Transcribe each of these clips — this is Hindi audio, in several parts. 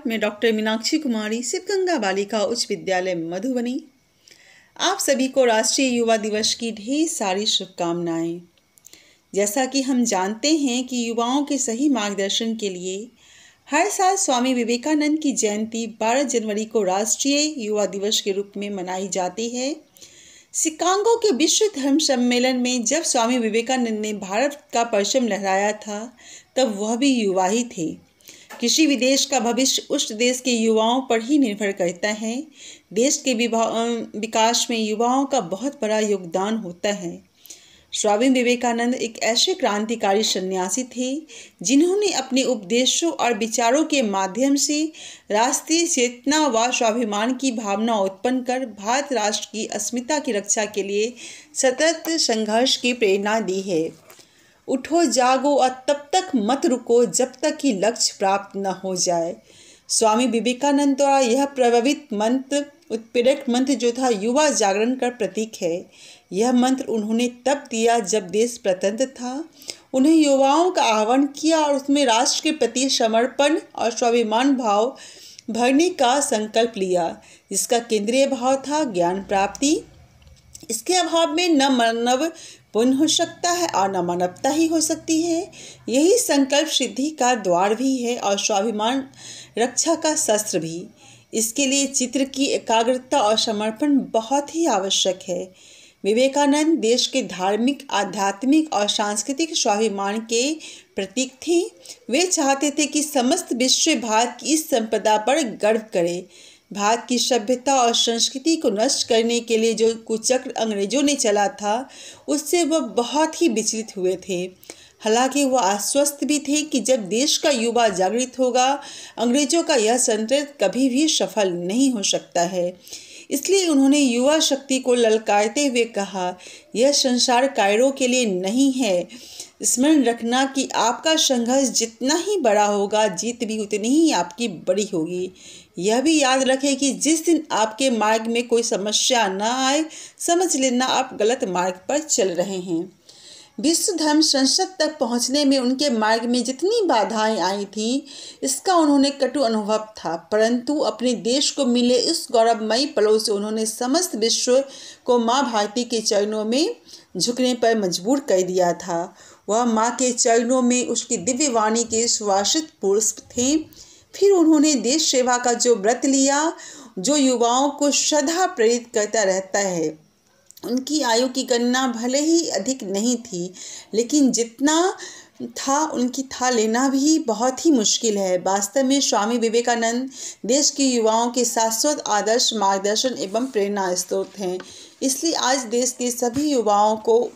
मैं डॉक्टर मीनाक्षी कुमारी सिद्धगंगा बालिका उच्च विद्यालय मधुबनी। आप सभी को राष्ट्रीय युवा दिवस की ढेर सारी शुभकामनाएं। जैसा कि हम जानते हैं कि युवाओं के सही मार्गदर्शन के लिए हर साल स्वामी विवेकानंद की जयंती 12 जनवरी को राष्ट्रीय युवा दिवस के रूप में मनाई जाती है। शिकागो के विश्व धर्म सम्मेलन में जब स्वामी विवेकानंद ने भारत का परचम लहराया था, तब वह भी युवा ही थे। किसी भी देश का भविष्य उस देश के युवाओं पर ही निर्भर करता है। देश के विकास में युवाओं का बहुत बड़ा योगदान होता है। स्वामी विवेकानंद एक ऐसे क्रांतिकारी सन्यासी थे जिन्होंने अपने उपदेशों और विचारों के माध्यम से राष्ट्रीय चेतना व स्वाभिमान की भावना उत्पन्न कर भारत राष्ट्र की अस्मिता की रक्षा के लिए सतत संघर्ष की प्रेरणा दी है। उठो जागो और तब तक मत रुको जब तक कि लक्ष्य प्राप्त न हो जाए। स्वामी विवेकानंद द्वारा यह प्रभावित मंत्र उत्प्रेरक मंत्र जो था युवा जागरण का प्रतीक है। यह मंत्र उन्होंने तब दिया जब देश स्वतंत्र था। उन्हें युवाओं का आह्वान किया और उसमें राष्ट्र के प्रति समर्पण और स्वाभिमान भाव भरने का संकल्प लिया, जिसका केंद्रीय भाव था ज्ञान प्राप्ति। इसके अभाव में न मानव पुण्य हो सकता है और न मानवता ही हो सकती है। यही संकल्प सिद्धि का द्वार भी है और स्वाभिमान रक्षा का शस्त्र भी। इसके लिए चित्र की एकाग्रता और समर्पण बहुत ही आवश्यक है। विवेकानंद देश के धार्मिक, आध्यात्मिक और सांस्कृतिक स्वाभिमान के प्रतीक थे। वे चाहते थे कि समस्त विश्व भारत की इस संपदा पर गर्व करे। भारत की सभ्यता और संस्कृति को नष्ट करने के लिए जो कुचक्र अंग्रेजों ने चला था, उससे वह बहुत ही विचलित हुए थे। हालांकि वह आश्वस्त भी थे कि जब देश का युवा जागृत होगा, अंग्रेजों का यह तंत्र कभी भी सफल नहीं हो सकता है। इसलिए उन्होंने युवा शक्ति को ललकारते हुए कहा, यह संसार कायरों के लिए नहीं है। स्मरण रखना कि आपका संघर्ष जितना ही बड़ा होगा, जीत भी उतनी ही आपकी बड़ी होगी। यह भी याद रखें कि जिस दिन आपके मार्ग में कोई समस्या न आए, समझ लेना आप गलत मार्ग पर चल रहे हैं। विश्व धर्म संसद तक पहुंचने में उनके मार्ग में जितनी बाधाएं आई थी, इसका उन्होंने कटु अनुभव था, परंतु अपने देश को मिले इस गौरवमयी पलों से उन्होंने समस्त विश्व को माँ भारती के चरणों में झुकने पर मजबूर कर दिया था। वह माँ के चरणों में उसकी दिव्य वाणी के सुवासित पुष्प थे। फिर उन्होंने देश सेवा का जो व्रत लिया, जो युवाओं को सदा प्रेरित करता रहता है। उनकी आयु की गणना भले ही अधिक नहीं थी, लेकिन जितना था उनकी था लेना भी बहुत ही मुश्किल है। वास्तव में स्वामी विवेकानंद देश के युवाओं के शाश्वत आदर्श, मार्गदर्शन एवं प्रेरणा स्रोत हैं। इसलिए आज देश के सभी युवाओं को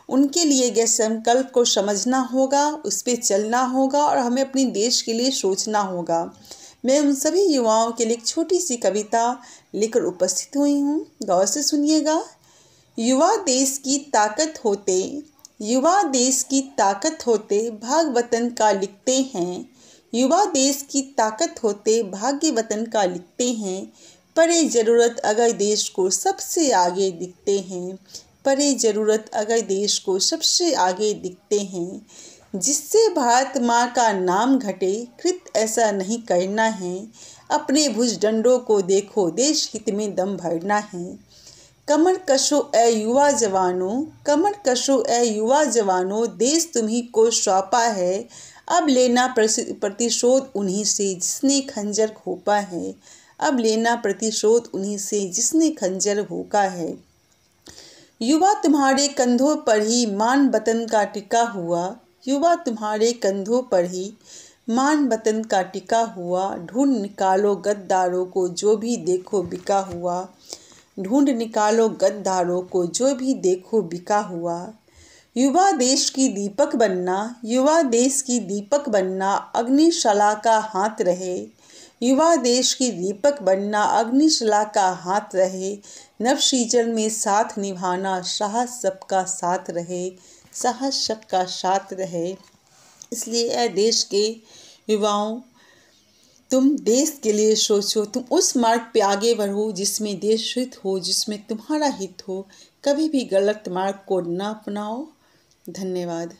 उनके लिए गए संकल्प को समझना होगा, उस पर चलना होगा और हमें अपने देश के लिए सोचना होगा। मैं उन सभी युवाओं के लिए एक छोटी सी कविता लेकर उपस्थित हुई हूँ, गौर से सुनिएगा। युवा देश की ताकत होते, युवा देश की ताकत होते भाग्य वतन का लिखते हैं। युवा देश की ताकत होते भाग्य वतन का लिखते हैं। परे ज़रूरत अगर देश को सबसे आगे दिखते हैं। परे ज़रूरत अगर देश को सबसे आगे दिखते हैं। जिससे भारत माँ का नाम घटे, कृत ऐसा नहीं करना है। अपने भुजदंडों को देखो, देश हित में दम भरना है। कमर कसो ए युवा जवानों, कमर कसो ए युवा जवानों, देश तुम्हीं को सौंपा है। अब लेना प्रतिशोध उन्हीं से जिसने खंजर घोंपा है। अब लेना प्रतिशोध उन्हीं से जिसने खंजर घोंपा है। युवा तुम्हारे कंधों पर ही मान वतन का टिका हुआ। युवा तुम्हारे कंधों पर ही मान वतन का टिका हुआ। ढूंढ निकालो गद्दारों को जो भी देखो बिका हुआ। ढूंढ निकालो गद्दारों को जो भी देखो बिका हुआ। युवा देश की दीपक बनना, युवा देश की दीपक बनना, अग्निशला का हाथ रहे। युवा देश की दीपक बनना, अग्निशला का हाथ रहे। नव सीजन में साथ निभाना, साहस सबका साथ रहे, साहस सबका साथ रहे। इसलिए ऐ देश के युवाओं, तुम देश के लिए सोचो, तुम उस मार्ग पे आगे बढ़ो जिसमें देश हित हो, जिसमें तुम्हारा हित हो। कभी भी गलत मार्ग को ना अपनाओ। धन्यवाद।